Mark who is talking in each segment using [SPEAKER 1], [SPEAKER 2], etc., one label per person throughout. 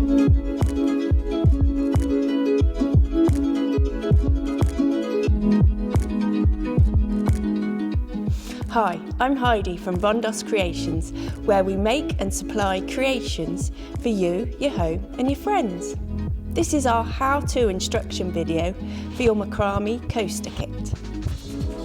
[SPEAKER 1] Hi, I'm Heidi from Rondos Creations, where we make and supply creations for you, your home and your friends. This is our how-to instruction video for your Macrame Coaster Kit.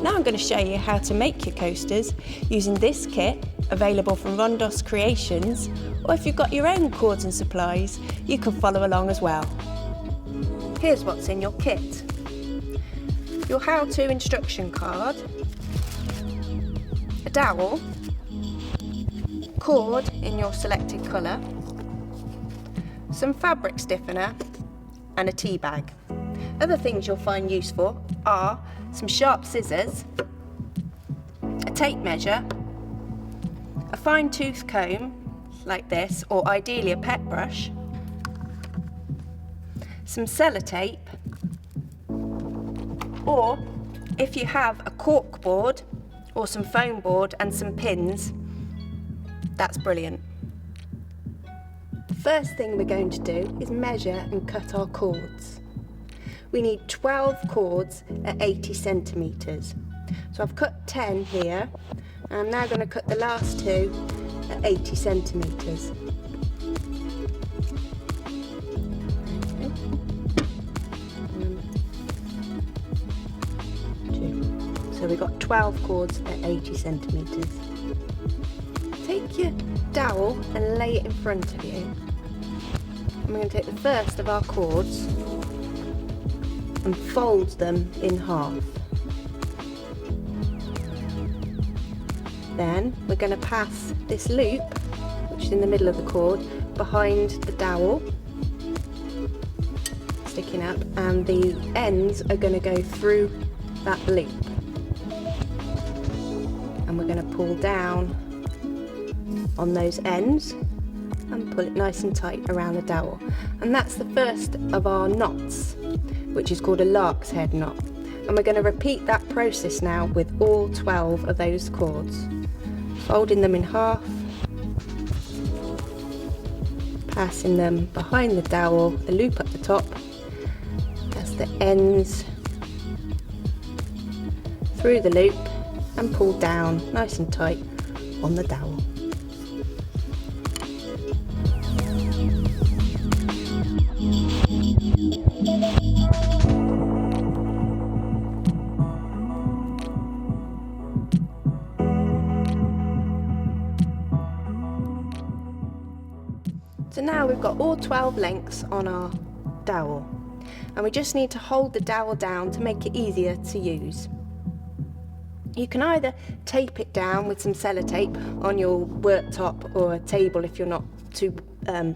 [SPEAKER 1] Now I'm going to show you how to make your coasters using this kit, available from Rondos Creations, or if you've got your own cords and supplies, you can follow along as well. Here's what's in your kit. Your how-to instruction card, a dowel, cord in your selected colour, some fabric stiffener and a tea bag. Other things you'll find useful are some sharp scissors, a tape measure, a fine tooth comb like this, or ideally a pet brush, some sellotape, or if you have a cork board or some foam board and some pins, that's brilliant. The first thing we're going to do is measure and cut our cords. We need 12 cords at 80 centimetres. So I've cut 10 here, and I'm now going to cut the last two at 80 centimetres. So we've got 12 cords at 80 centimetres. Take your dowel and lay it in front of you. And we're going to take the first of our cords and fold them in half. Then we're going to pass this loop, which is in the middle of the cord, behind the dowel, sticking up, and the ends are going to go through that loop. And we're going to pull down on those ends and pull it nice and tight around the dowel. And that's the first of our knots, which is called a lark's head knot. And we're going to repeat that process now with all 12 of those cords. Folding them in half, passing them behind the dowel, the loop up the top, that's the ends through the loop, and pull down nice and tight on the dowel. So now we've got all 12 lengths on our dowel, and we just need to hold the dowel down to make it easier to use. You can either tape it down with some sellotape on your worktop or a table if you're not too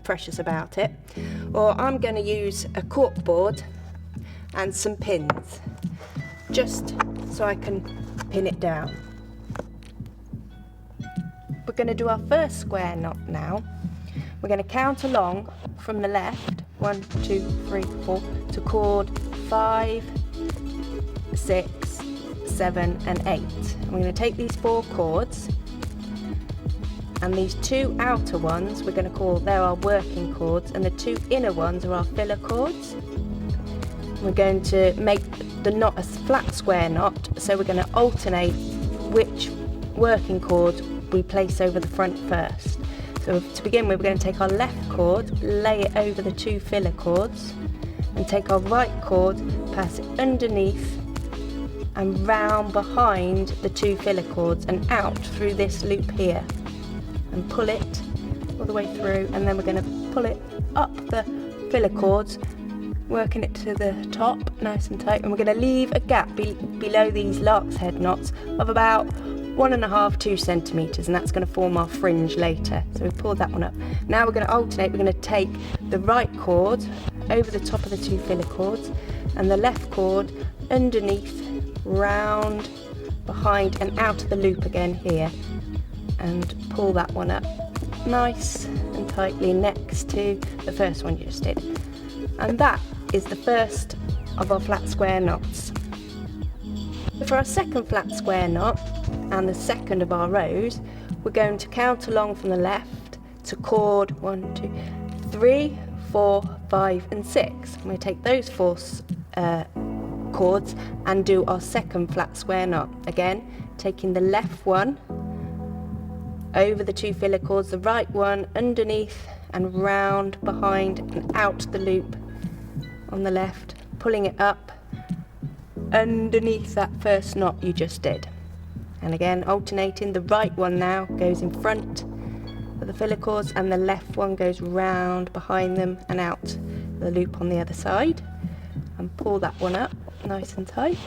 [SPEAKER 1] precious about it, or I'm going to use a cork board and some pins just so I can pin it down. We're going to do our first square knot now. We're going to count along from the left, 1, 2, 3, 4, to cord 5, 6, 7 and 8. And we're going to take these 4 cords, and these 2 outer ones we're going to call, they're our working cords, and the 2 inner ones are our filler cords. We're going to make the knot a flat square knot, so we're going to alternate which working cord we place over the front first. So to begin with, we're going to take our left cord, lay it over the 2 filler cords, and take our right cord, pass it underneath and round behind the 2 filler cords and out through this loop here, and pull it all the way through, and then we're going to pull it up the filler cords, working it to the top nice and tight, and we're going to leave a gap below these lark's head knots of about 1.5 to 2 centimetres, and that's going to form our fringe later. So we've pulled that one up. Now we're going to alternate. We're going to take the right cord over the top of the 2 filler cords, and the left cord underneath, round behind and out of the loop again here, and pull that one up nice and tightly next to the first one you just did. And that is the first of our flat square knots. For our second flat square knot and the second of our rows, we're going to count along from the left to cord 1, 2, 3, 4, 5 and 6. I'm going to take those 4 chords and do our second flat square knot. Again, taking the left one over the 2 filler chords, the right one underneath and round behind and out the loop on the left, pulling it up underneath that first knot you just did. And again, alternating, the right one now goes in front of the filler chords and the left one goes round behind them and out the loop on the other side, and pull that one up nice and tight.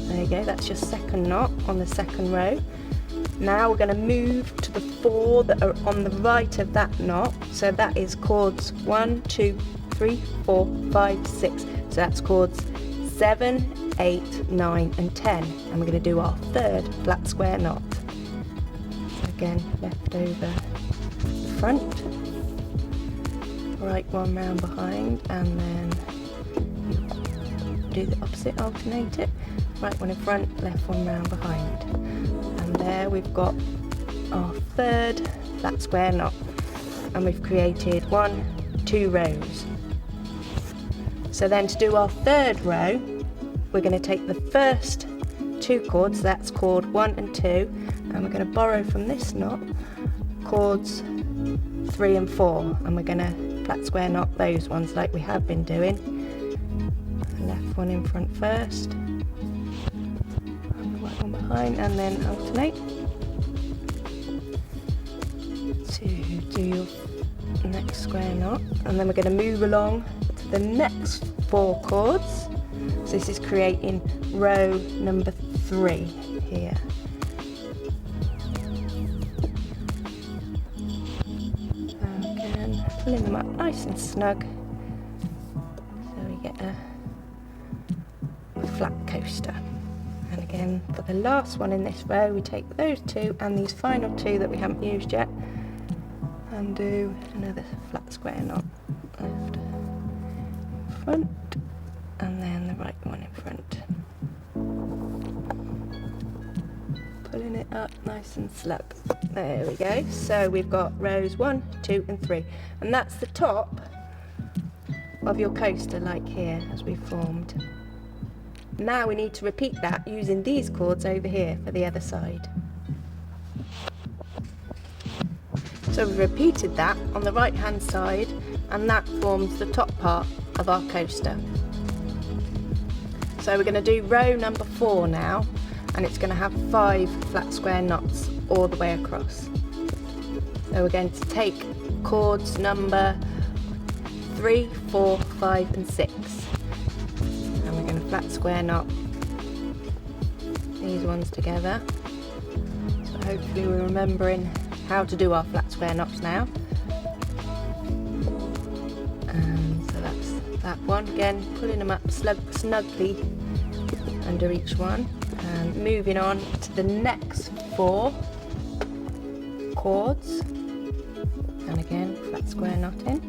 [SPEAKER 1] There you go, that's your second knot on the second row. Now we're going to move to the 4 that are on the right of that knot, so that is chords 1, 2, 3, 4, 5, 6, so that's chords 7, 8, 9 and 10, and we're going to do our third flat square knot. So again, left over the front, right one round behind, and then do the opposite, alternate it, right one in front, left one round behind, and there we've got our third flat square knot, and we've created 1, 2 rows. So then to do our third row, we're going to take the first 2 chords, that's chord 1 and 2, and we're going to borrow from this knot chords 3 and 4, and we're going to flat square knot those ones like we have been doing. Left one in front first, and the right one behind, and then alternate to do your next square knot, and then we're going to move along to the next 4 chords. So this is creating row number 3 here. And again, pulling them up nice and snug so we get a flat coaster. And again, for the last one in this row, we take those 2 and these final 2 that we haven't used yet and do another flat square knot, left in front and then the right one in front, pulling it up nice and snug. There we go. So we've got rows 1, 2 and 3, and that's the top of your coaster like here as we formed. Now we need to repeat that using these chords over here for the other side. So we've repeated that on the right hand side, and that forms the top part of our coaster. So we're going to do row number 4 now, and it's going to have 5 flat square knots all the way across. So we're going to take chords number 3, 4, 5 and 6. And we're going to flat square knot these ones together. So hopefully we're remembering how to do our flat square knots now. And so that's that one. Again, pulling them up snugly under each one. And moving on to the next 4 chords. And again, flat square knotting.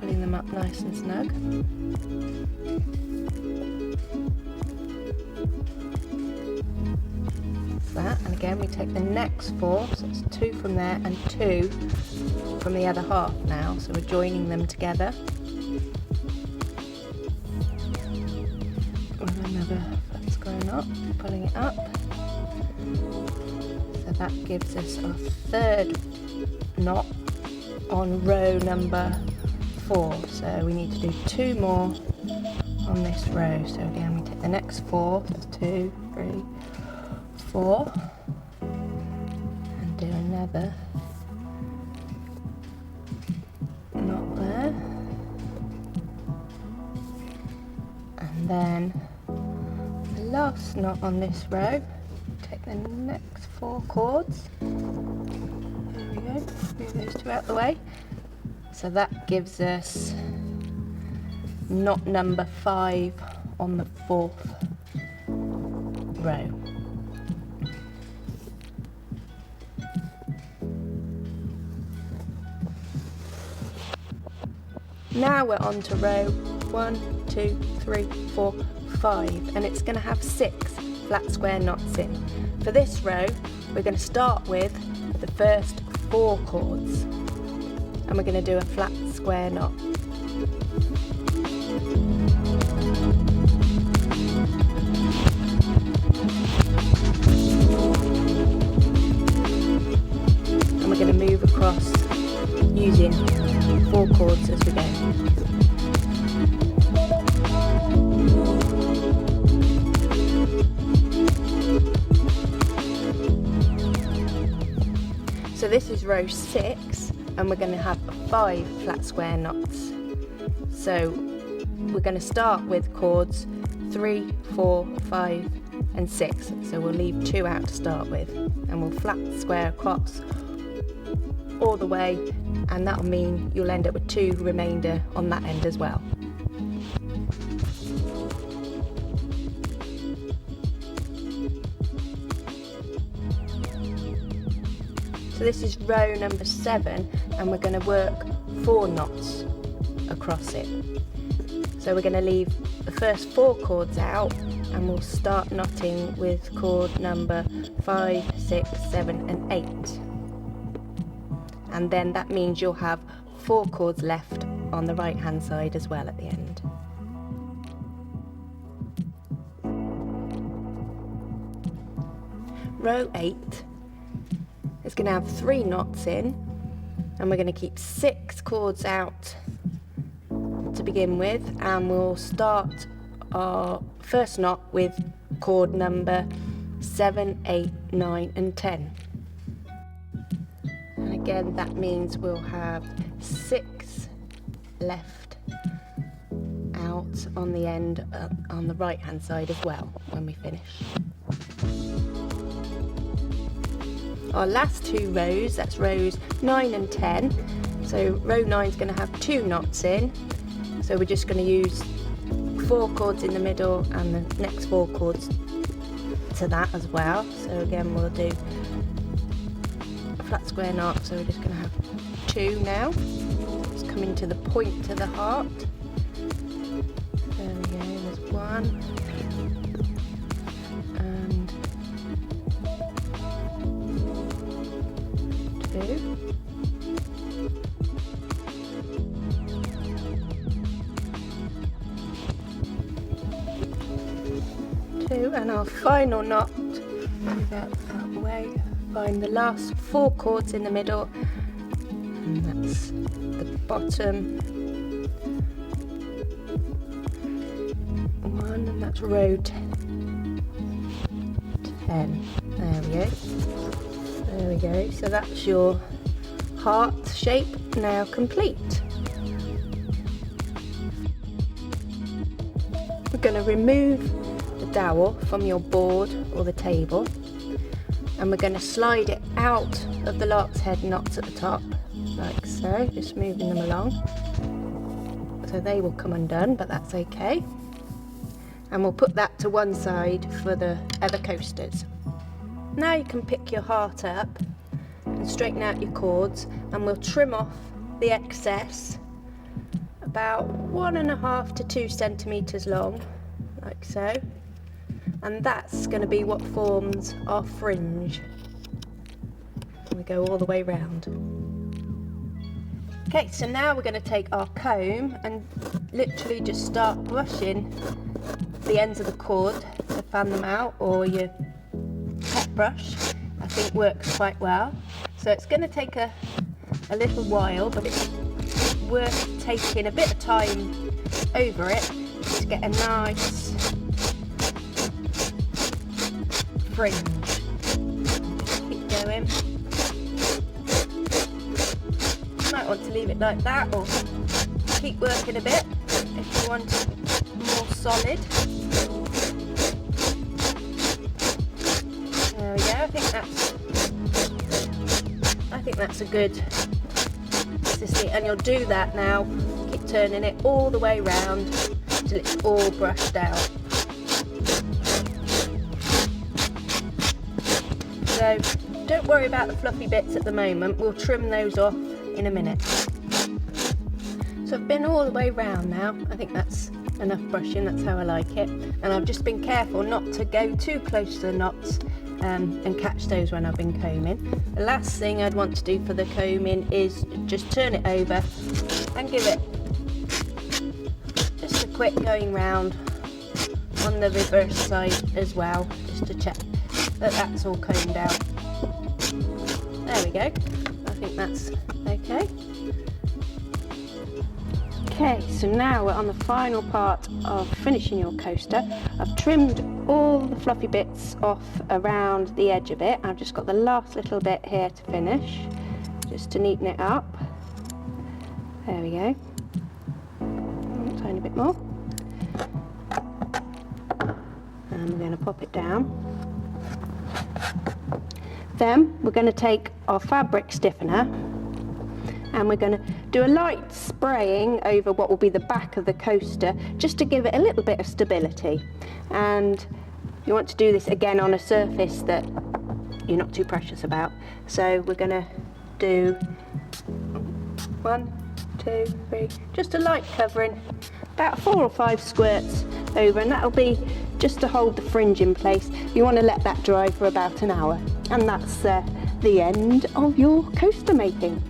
[SPEAKER 1] Pulling them up nice and snug. That, and again we take the next 4, so it's 2 from there and 2 from the other half now, so we're joining them together with another flat square knot, pulling it up. So that gives us our third knot on row number 4, so we need to do 2 more on this row. So again we take the next 4, so that's 2, 3, 4, and do another knot there, and then the last knot on this row, take the next 4 chords, there we go, move those 2 out the way, so that gives us knot number 5 on the 4th row. Now we're on to row 1, 2, 3, 4, 5, and it's going to have 6 flat square knots in. For this row, we're going to start with the first 4 chords. and we're going to do a flat square knot. And we're going to move across using 4 cords as we go. So this is row 6, and we're going to have 5 flat square knots. So we're going to start with cords 3, 4, 5 and 6. So we'll leave 2 out to start with, and we'll flat square across all the way, and that'll mean you'll end up with 2 remainder on that end as well. So this is row number 7, and we're going to work 4 knots across it. So we're going to leave the first 4 cords out, and we'll start knotting with cord number 5, 6, 7 and 8. And then that means you'll have 4 cords left on the right hand side as well at the end. Row 8 is going to have 3 knots in, and we're going to keep 6 cords out to begin with, and we'll start our first knot with cord number 7, 8, 9 and 10. And again that means we'll have 6 left out on the end on the right hand side as well when we finish. Our last 2 rows, that's rows 9 and 10. So row 9 is going to have 2 knots in. So we're just going to use 4 cords in the middle and the next 4 cords to that as well. So again we'll do a flat square knot. So we're just going to have 2 now. It's coming to the point to the heart. There we go, there's 1. 2. And our final knot, move that out of the way, find the last 4 cords in the middle, and that's the bottom 1, and that's row 10. There we go. There we go, so that's your heart shape now complete. We're going to remove the dowel from your board or the table, and we're going to slide it out of the lark's head knots at the top, like so, just moving them along. So they will come undone, but that's okay. And we'll put that to one side for the other coasters. Now you can pick your heart up and straighten out your cords, and we'll trim off the excess about 1.5 to 2 centimetres long, like so, and that's going to be what forms our fringe. And we go all the way round. Okay, so now we're going to take our comb and literally just start brushing the ends of the cord to fan them out, or your pet brush I think works quite well. So it's going to take a little while, but it's worth taking a bit of time over it to get a nice fringe. Just keep going. You might want to leave it like that, or keep working a bit if you want it more solid. There we go. I think that's a good consistency, and you'll do that now. Keep turning it all the way round till it's all brushed out. So don't worry about the fluffy bits at the moment. We'll trim those off in a minute. So I've been all the way round now. I think that's enough brushing. That's how I like it. And I've just been careful not to go too close to the knots and catch those when I've been combing. The last thing I'd want to do for the combing is just turn it over and give it just a quick going round on the reverse side as well, just to check that that's all combed out. There we go. I think that's okay. Okay, so now we're on the final part of finishing your coaster. I've trimmed all the fluffy bits off around the edge of it. I've just got the last little bit here to finish, just to neaten it up. There we go. A tiny bit more. And we're going to pop it down. Then we're going to take our fabric stiffener and we're going to do a light spraying over what will be the back of the coaster, just to give it a little bit of stability. And you want to do this again on a surface that you're not too precious about. So we're going to do 1, 2, 3, just a light covering, about 4 or 5 squirts over, and that'll be just to hold the fringe in place. You want to let that dry for about an hour, and that's the end of your coaster making.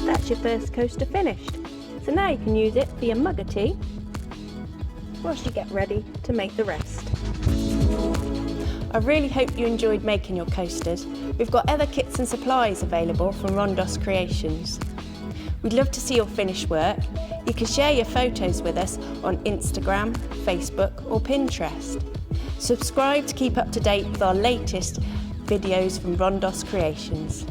[SPEAKER 1] That's your first coaster finished. So now you can use it for your mug of tea whilst you get ready to make the rest. I really hope you enjoyed making your coasters. We've got other kits and supplies available from Rondos Creations. We'd love to see your finished work. You can share your photos with us on Instagram, Facebook or Pinterest. Subscribe to keep up to date with our latest videos from Rondos Creations.